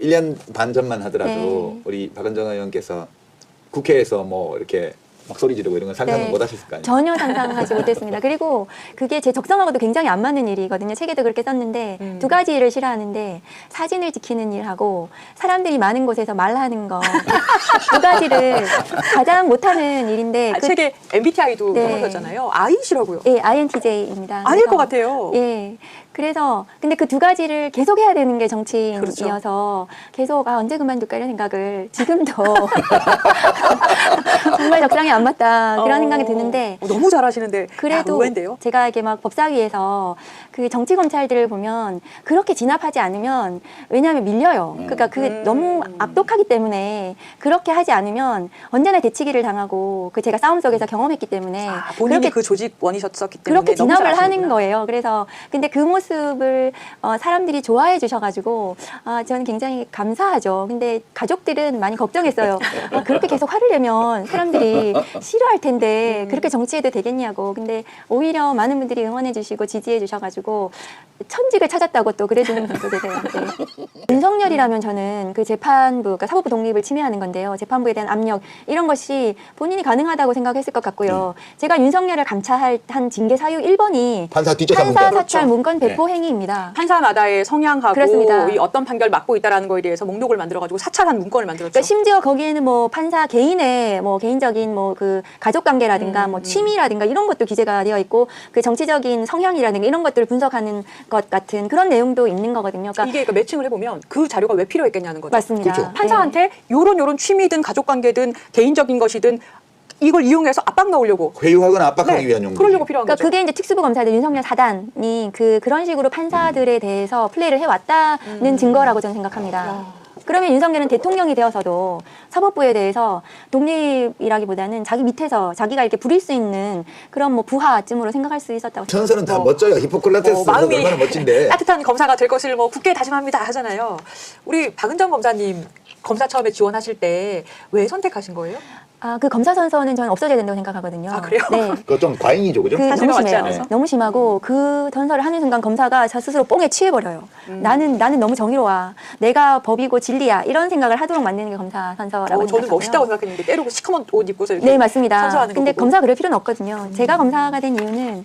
1년 반 전만 하더라도 네. 우리 박은정 의원께서 국회에서 뭐 이렇게 막 소리 지르고 이런 건 상상은 네. 못 하셨을 거 아니에요? 전혀 상상하지 못했습니다. 그리고 그게 제 적성하고도 굉장히 안 맞는 일이거든요. 책에도 그렇게 썼는데 두 가지 일을 싫어하는데 사진을 지키는 일하고 사람들이 많은 곳에서 말하는 거 두 가지를 가장 못하는 일인데 책에 MBTI도 네. 적어졌잖아요. I시라고요. 예, INTJ입니다. 아닐 것 같아요. 예. 그래서 근데 그 두 가지를 계속 해야 되는 게 정치인이어서 그렇죠. 계속 언제 그만둘까 이런 생각을 지금도 정말 적성에 안 맞다 그런 생각이 드는데 너무 잘하시는데 그래도 의외인데요. 제가 이게 막 법사위에서 그 정치 검찰들을 보면 그렇게 진압하지 않으면 왜냐하면 밀려요. 그러니까 그게 너무 악독하기 때문에 그렇게 하지 않으면 언제나 대치기를 당하고 그 제가 싸움 속에서 경험했기 때문에 본인이 그렇게 그 조직원이셨었기 때문에 그렇게 너무 진압을 잘 하는 아시는구나. 거예요. 그래서 근데 그 모습을 사람들이 좋아해 주셔가지고 저는 굉장히 감사하죠. 근데 가족들은 많이 걱정했어요. 그렇게 계속 화를 내면 사람들이 싫어할 텐데 그렇게 정치해도 되겠냐고. 근데 오히려 많은 분들이 응원해 주시고 지지해 주셔가지고 천직을 찾았다고 또 그래주는 분도 계세요. 네. 윤석열이라면 저는 그 재판부, 그러니까 사법부 독립을 침해하는 건데요. 재판부에 대한 압력 이런 것이 본인이 가능하다고 생각했을 것 같고요. 제가 윤석열을 감찰한 징계 사유 1번이 판사 뒷조사 판사 문건. 사찰 그렇죠. 문건 배포 행위입니다. 판사마다의 성향하고 그렇습니다. 이 어떤 판결 맡고 있다라는 거에 대해서 목록을 만들어가지고 사찰한 문건을 만들었죠. 그러니까 심지어 거기에는 뭐 판사 개인의 뭐 개인적인 뭐 그 가족 관계라든가 뭐 취미라든가 이런 것도 기재가 되어 있고 그 정치적인 성향이라든가 이런 것들을 분석하는 것 같은 그런 내용도 있는 거거든요. 그러니까 이게 매칭을 해보면 그 자료가 왜 필요했겠냐는 거죠. 맞습니다. 그렇죠. 판사한테 요런 취미든 가족관계든 개인적인 것이든 이걸 이용해서 압박 넣으려고 회유하거나 압박하기 네, 위한 용도. 그러려고 필요한 그러니까 거죠. 그게 이제 특수부 검사들 윤석열 사단이 그런 식으로 판사들에 대해서 플레이를 해왔다는 증거라고 저는 생각합니다. 그러면 윤석열은 대통령이 되어서도 사법부에 대해서 독립이라기보다는 자기 밑에서 자기가 이렇게 부릴 수 있는 그런 뭐 부하쯤으로 생각할 수 있었다고 천사는 다 멋져요. 히포크라테스 마음이 얼마나 멋진데. 따뜻한 검사가 될 것을 뭐 굳게 다짐합니다 하잖아요. 우리 박은정 검사님 검사 처음에 지원하실 때 왜 선택하신 거예요? 그 검사 선서는 저는 없어져야 된다고 생각하거든요. 아, 그래요? 네. 그거 좀 과잉이죠, 그죠? 그 사실과 너무 맞지 심해요. 않아서? 너무 심하고 그 선서를 하는 순간 검사가 저 스스로 뽕에 취해버려요. 나는 너무 정의로워. 내가 법이고 진리야. 이런 생각을 하도록 만드는 게 검사 선서라고 저는 생각하고요. 멋있다고 생각했는데 때로 시커먼 옷 입고서 이렇게 네, 맞습니다. 선서하는 거 근데 보고. 검사 그럴 필요는 없거든요. 제가 검사가 된 이유는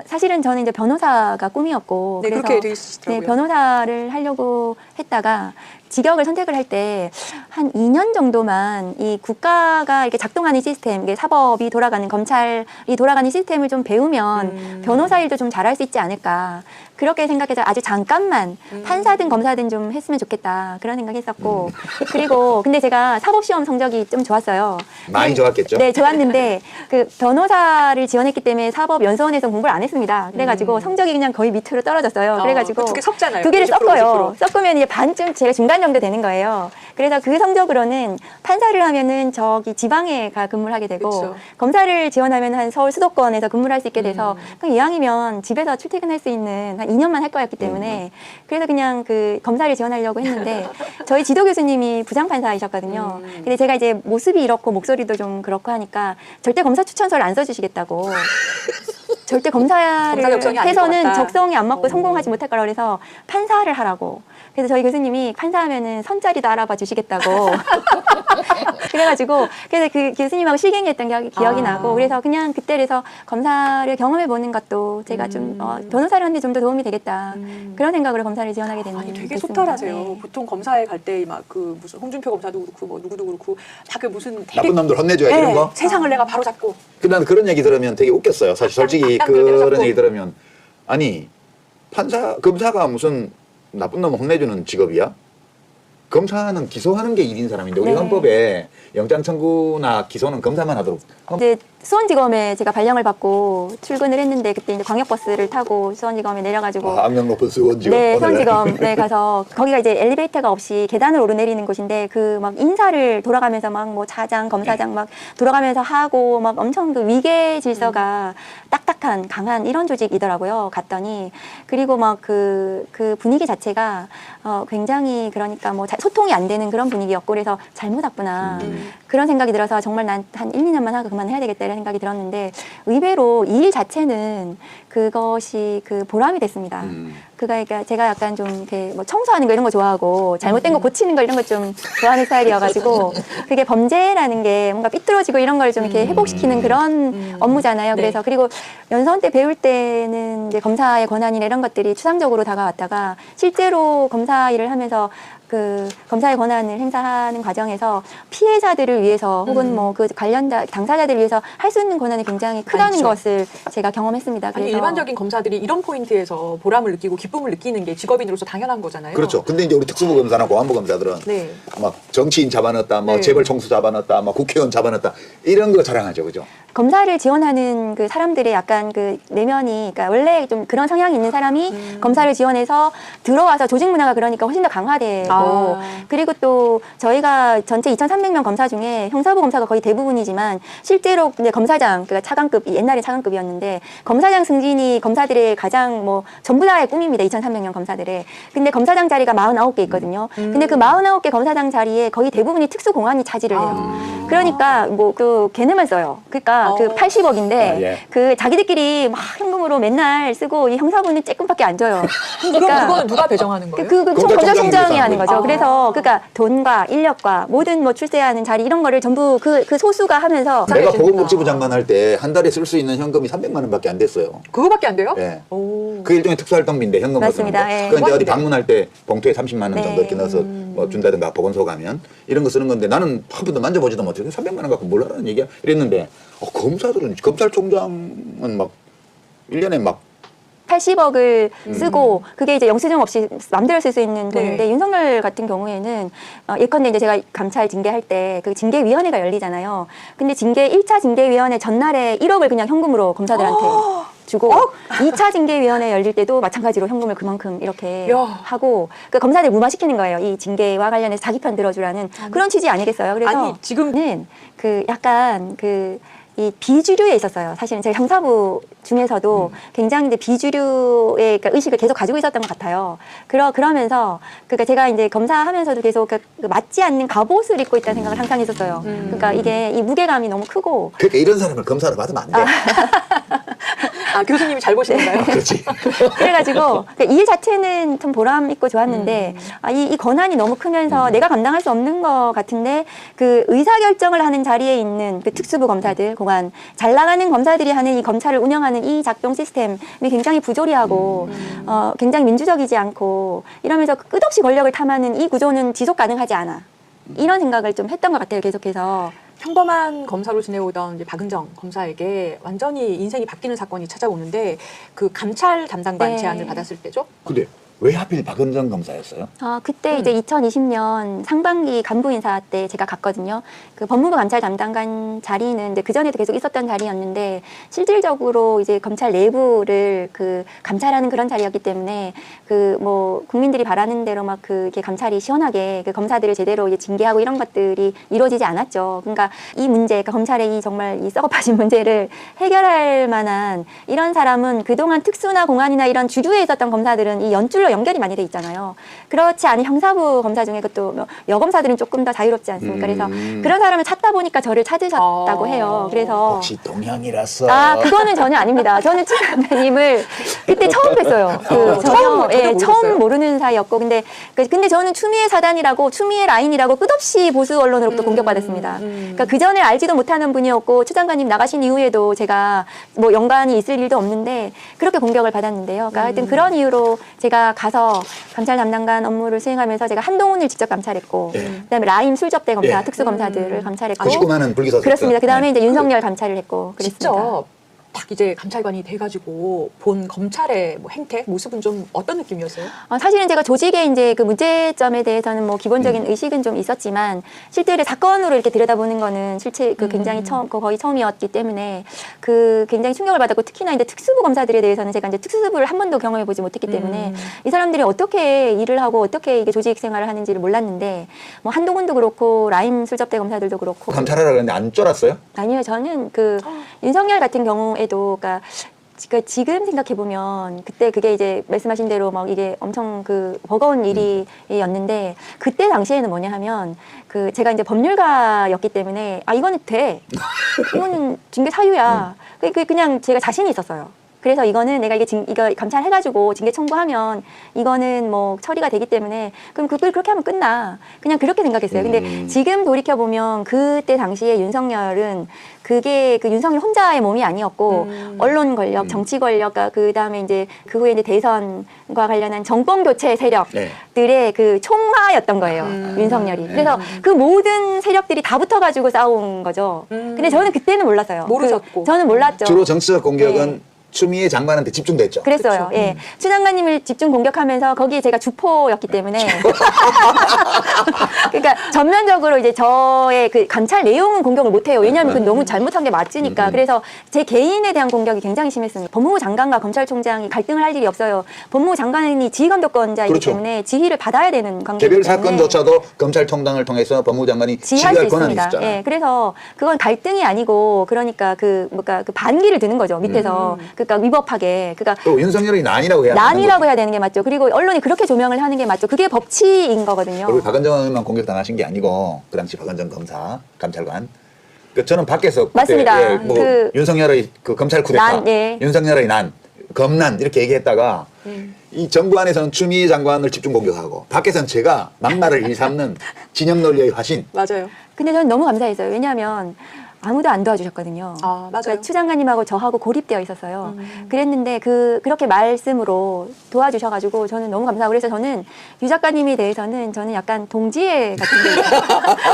사실은 저는 이제 변호사가 꿈이었고 네, 그래서 그렇게 돼 있으시더라고요. 네, 변호사를 하려고 했다가 직역을 선택을 할 때 한 2년 정도만 이 국가가 이렇게 작동하는 시스템, 이게 사법이 돌아가는 검찰이 돌아가는 시스템을 좀 배우면 변호사 일도 좀 잘할 수 있지 않을까. 그렇게 생각해서 아주 잠깐만 판사든 검사든 좀 했으면 좋겠다. 그런 생각했었고. 그리고 근데 제가 사법시험 성적이 좀 좋았어요. 많이 좋았겠죠? 네, 좋았는데 그 변호사를 지원했기 때문에 사법연수원에서 공부를 안 했습니다. 그래가지고 성적이 그냥 거의 밑으로 떨어졌어요. 그래가지고 두 개 섞잖아요. 두 개를 50%, 섞어요. 50%. 섞으면 이제 반쯤 제가 중간 정도 되는 거예요. 그래서 그 성적으로는 판사를 하면은 저기 지방에 가 근무를 하게 되고 그쵸. 검사를 지원하면 한 서울 수도권에서 근무를 할 수 있게 돼서 그냥 이왕이면 집에서 출퇴근할 수 있는 한 2년만 할 거였기 때문에 그래서 그냥 그 검사를 지원하려고 했는데 저희 지도 교수님이 부장판사이셨거든요. 근데 제가 이제 모습이 이렇고 목소리도 좀 그렇고 하니까 절대 검사 추천서를 안 써주시겠다고. 절대 검사를 검사 적성이 아닐 것 해서는 같다. 적성이 안 맞고 성공하지 못할 거라 그래서 판사를 하라고. 그래서 저희 교수님이 판사하면은 선자리도 알아봐 주시겠다고. 그래가지고 그래서 그 교수님하고 실갱이했던 기억이 나고 그래서 그냥 그때 그래서 검사를 경험해 보는 것도 제가 좀 변호사를 하는데 좀 더 도움이 되겠다 그런 생각으로 검사를 지원하게 됐는. 아니 되게 됐습니다. 소탈하세요. 네. 보통 검사에 갈 때 막 그 무슨 홍준표 검사도 그렇고 뭐 누구도 그렇고 다 그 무슨 되게 나쁜 놈들 혼내줘야 네, 이런 거. 세상을 내가 바로 잡고 난 그런 얘기 들으면 되게 웃겼어요. 사실 솔직히 딱 그렇게 그런 자꾸. 얘기 들으면 아니 검사가 무슨 나쁜 놈 혼내주는 직업이야? 검사는 기소하는 게 일인 사람인데 우리 네. 헌법에 영장 청구나 기소는 검사만 하도록. 이제 수원지검에 제가 발령을 받고 출근을 했는데 그때 이제 광역버스를 타고 수원지검에 내려가지고 악명 높은 수원지검. 네, 오늘 수원지검에 가서 거기가 이제 엘리베이터가 없이 계단을 오르내리는 곳인데 그 막 인사를 돌아가면서 막 뭐 차장, 검사장 막 돌아가면서 하고 막 엄청 그 위계 질서가 딱딱한 강한 이런 조직이더라고요. 갔더니 그리고 막 그 분위기 자체가 굉장히 그러니까 뭐 소통이 안 되는 그런 분위기였고 그래서 잘못 왔구나 그런 생각이 들어서 정말 난 한 1, 2년만 하고 그만해야 되겠다 이런 생각이 들었는데 의외로 이 일 자체는 그것이 그 보람이 됐습니다. 그러니까 제가 약간 좀 이렇게 뭐 청소하는 거 이런 거 좋아하고 잘못된 거 고치는 거 이런 거 좀 좋아하는 스타일이어가지고 그게 범죄라는 게 뭔가 삐뚤어지고 이런 걸 좀 이렇게 회복시키는 그런 업무잖아요. 네. 그래서 그리고 연수원 때 배울 때는 이제 검사의 권한이나 이런 것들이 추상적으로 다가왔다가 실제로 검사 일을 하면서 그 검사의 권한을 행사하는 과정에서 피해자들을 위해서 혹은 뭐 그 관련자 당사자들을 위해서 할 수 있는 권한이 굉장히 크다는 많죠. 것을 제가 경험했습니다. 그래서 아니 일반적인 검사들이 이런 포인트에서 보람을 느끼고 기쁨을 느끼는 게 직업인으로서 당연한 거잖아요. 그렇죠. 근데 이제 우리 특수부 검사나 공안부 검사들은 네. 막 정치인 잡아넣었다, 뭐 네. 재벌 총수 잡아넣었다, 뭐 국회의원 잡아넣었다 이런 거 자랑하죠, 그죠? 검사를 지원하는 그 사람들의 약간 그 내면이, 그러니까 원래 좀 그런 성향이 있는 사람이 검사를 지원해서 들어와서 조직 문화가 그러니까 훨씬 더 강화되고, 그리고 또 저희가 전체 2,300명 검사 중에 형사부 검사가 거의 대부분이지만 실제로 이제 검사장, 그러니까 차관급, 옛날에 차관급이었는데 검사장 승진이 검사들의 가장 뭐 전부 다의 꿈입니다. 2,300명 검사들의. 근데 검사장 자리가 49개 있거든요. 근데 그 49개 검사장 자리에 거의 대부분이 특수공안이 차지를 해요. 그러니까 뭐 그 걔네만 써요. 그러니까 그 80억인데 예. 그 자기들끼리 막 현금으로 맨날 쓰고 이 형사부는 쬐끔밖에 안 줘요. 그럼 그거는 누가 배정하는 거예요? 검찰총장이 하는 거죠. 아. 그래서 그러니까 돈과 인력과 모든 뭐 출세하는 자리 이런 거를 전부 그 소수가 하면서 내가 재밌다. 보건복지부 장관 할 때 한 달에 쓸 수 있는 현금이 300만 원밖에 안 됐어요. 그거밖에 안 돼요? 예. 오. 그 일종의 특수활동비인데 현금 맞습니다. 쓰는 거. 예. 그런데 어디 방문할 때 봉투에 30만 원 정도 네. 이렇게 넣어서 뭐 준다든가 보건소 가면 이런 거 쓰는 건데 나는 한 번도 만져보지도 못해서 300만 원 갖고 뭘 하라는 얘기야? 이랬는데 검사들은 검찰총장은 막 1년에 막 80억을 쓰고 그게 이제 영수증 없이 마음대로 쓸 수 있는 돈인데 네. 윤석열 같은 경우에는 예컨대 이제 제가 감찰 징계할 때 그 징계위원회가 열리잖아요. 근데 1차 징계위원회 전날에 1억을 그냥 현금으로 검사들한테 주고 2차 징계위원회 열릴 때도 마찬가지로 현금을 그만큼 이렇게 야. 하고 그 검사들 무마시키는 거예요. 이 징계와 관련해서 자기 편 들어주라는 그런 취지 아니겠어요? 그래서 아니, 지금은 그 약간 이 비주류에 있었어요. 사실은 제가 형사부 중에서도 굉장히 이제 비주류의 그러니까 의식을 계속 가지고 있었던 것 같아요. 그러면서 그러니까 제가 이제 검사하면서도 계속 그 맞지 않는 갑옷을 입고 있다는 생각을 항상 했었어요. 그러니까 이게 이 무게감이 너무 크고. 그러니까 이런 사람을 검사로 받으면 안 돼. 아 교수님이 잘 보시는가요? 그렇지. 그래가지고 그러니까 이 일 자체는 참 보람 있고 좋았는데 이 권한이 너무 크면서 내가 감당할 수 없는 것 같은데 그 의사결정을 하는 자리에 있는 그 특수부 검사들, 공안 잘 나가는 검사들이 하는 이 검찰을 운영하는 이 작동 시스템이 굉장히 부조리하고 굉장히 민주적이지 않고 이러면서 끝없이 권력을 탐하는 이 구조는 지속 가능하지 않아. 이런 생각을 좀 했던 것 같아요. 계속해서. 평범한 검사로 지내오던 이제 박은정 검사에게 완전히 인생이 바뀌는 사건이 찾아오는데 그 감찰 담당관 네. 제안을 받았을 때죠. 근데 왜 하필 박은정 검사였어요? 그때 이제 2020년 상반기 간부 인사 때 제가 갔거든요. 그 법무부 감찰 담당관 자리는 이제 그전에도 계속 있었던 자리였는데 실질적으로 이제 검찰 내부를 그 감찰하는 그런 자리였기 때문에 그 뭐 국민들이 바라는 대로 막 이렇게 감찰이 시원하게 그 검사들을 제대로 이제 징계하고 이런 것들이 이루어지지 않았죠. 그러니까 이 문제, 그러니까 검찰의 이 정말 이 썩어빠진 문제를 해결할 만한 이런 사람은 그동안 특수나 공안이나 이런 주류에 있었던 검사들은 이 연줄로 연결이 많이 돼 있잖아요. 그렇지 않은 형사부 검사 중에 그것도 뭐 여검사들은 조금 더 자유롭지 않습니까? 그래서 그런 사람을 찾다 보니까 저를 찾으셨다고 해요. 그래서 혹시 동양이라서? 그거는 전혀 아닙니다. 저는 추 장관님을 그때 처음 뵀어요. 처음 모르는 사이였고, 근데 저는 추미애 사단이라고 추미애 라인이라고 끝없이 보수 언론으로부터 공격받았습니다. 그러니까 그 전에 알지도 못하는 분이었고 추 장관님 나가신 이후에도 제가 뭐 연관이 있을 일도 없는데 그렇게 공격을 받았는데요. 그러니까 하여튼 그런 이유로 제가 가서 감찰 담당관 업무를 수행하면서 제가 한동훈을 직접 감찰했고, 그다음에 라임 술접대 검사, 예. 특수검사들을 감찰했고, 99만원 불기소 그렇습니다. 그다음에 네. 이제 윤석열 감찰을 했고 그랬습니다. 직접 딱 이제 감찰관이 돼가지고 본 검찰의 뭐 행태, 모습은 좀 어떤 느낌이었어요? 사실은 제가 조직의 이제 그 문제점에 대해서는 뭐 기본적인 의식은 좀 있었지만 실제로 사건으로 이렇게 들여다보는 거는 실제 굉장히 거의 처음이었기 때문에 그 굉장히 충격을 받았고, 특히나 이제 특수부 검사들에 대해서는 제가 이제 특수부를 한 번도 경험해 보지 못했기 때문에 이 사람들이 어떻게 일을 하고 어떻게 이게 조직 생활을 하는지를 몰랐는데 뭐 한동훈도 그렇고 라임 술접대 검사들도 그렇고 감찰하라 그랬는데 안 쫄았어요? 아니요, 저는 그 윤석열 같은 경우에도 그러니까 지금 생각해 보면 그때 그게 이제 말씀하신 대로 막 이게 엄청 그 버거운 일이었는데 그때 당시에는 뭐냐 하면 그 제가 이제 법률가였기 때문에 아 이거는 돼 이거는 징계 사유야 그냥 제가 자신이 있었어요. 그래서 이거는 내가 이거 감찰해가지고 징계 청구하면 이거는 뭐 처리가 되기 때문에 그럼 그걸 그렇게 하면 끝나. 그냥 그렇게 생각했어요. 근데 지금 돌이켜 보면 그때 당시에 윤석열은 그게 그 윤석열 혼자의 몸이 아니었고 언론 권력, 정치 권력과 그 다음에 이제 그 후에 이제 대선과 관련한 정권 교체 세력들의 그 총화였던 거예요. 윤석열이. 그래서 그 모든 세력들이 다 붙어가지고 싸운 거죠. 근데 저는 그때는 몰랐어요. 모르셨고. 저는 몰랐죠. 주로 정치적 공격은 네. 추미애 장관한테 집중됐죠. 그랬어요. 예. 추 장관님을 집중 공격하면서 거기에 제가 주포였기 때문에. 그러니까 전면적으로 이제 저의 그 감찰 내용은 공격을 못 해요. 왜냐하면 그건 너무 잘못한 게 맞으니까. 그래서 제 개인에 대한 공격이 굉장히 심했습니다. 법무부 장관과 검찰총장이 갈등을 할 일이 없어요. 법무부 장관이 지휘감독권자이기 그렇죠. 때문에 지휘를 받아야 되는 관계이기 개별 때문에. 사건조차도 검찰총장을 통해서 법무부 장관이 지휘할 수 지휘할 권한이 있습니다. 있잖아요. 예, 그래서 그건 갈등이 아니고 그러니까 그 반기를 드는 거죠 밑에서. 그러니까 위법하게. 그러니까 또 윤석열이 난이라고 해야 난이라고 해야 되는 게 맞죠. 그리고 언론이 그렇게 조명을 하는 게 맞죠. 그게 법치인 거거든요. 그리고 박은정 의원만 공격당하신 게 아니고 그 당시 박은정 검사, 감찰관. 그 저는 밖에서 그때 맞습니다. 예, 뭐 그 윤석열의 그 검찰 쿠데타, 난, 예. 윤석열의 난, 검난 이렇게 얘기했다가 이 정부 안에서는 추미애 장관을 집중 공격하고 밖에서는 제가 막말을 일삼는 진영 논리의 화신. 맞아요. 근데 저는 너무 감사했어요. 왜냐하면 아무도 안 도와주셨거든요. 아, 맞아요. 그러니까 추 장관님하고 저하고 고립되어 있었어요. 그랬는데 그렇게 말씀으로 도와주셔가지고 저는 너무 감사하고 그래서 저는 유 작가님에 대해서는 저는 약간 동지애 같은데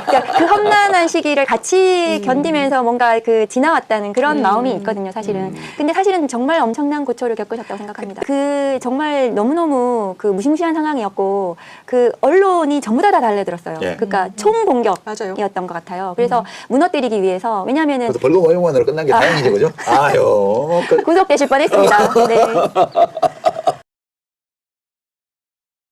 그러니까 그 험난한 시기를 같이 견디면서 뭔가 그 지나왔다는 그런 마음이 있거든요, 사실은. 근데 사실은 정말 엄청난 고초를 겪으셨다고 생각합니다. 그 정말 너무너무 그 무시무시한 상황이었고 그 언론이 전부 다 달려들었어요. 예. 그러니까 총공격이었던 것 같아요. 그래서 무너뜨리기 위해서 왜냐면은 그래서 벌금 500만 원으로 끝난 게 다행이죠, 그죠? 아유. 구속되실 뻔했습니다. 네.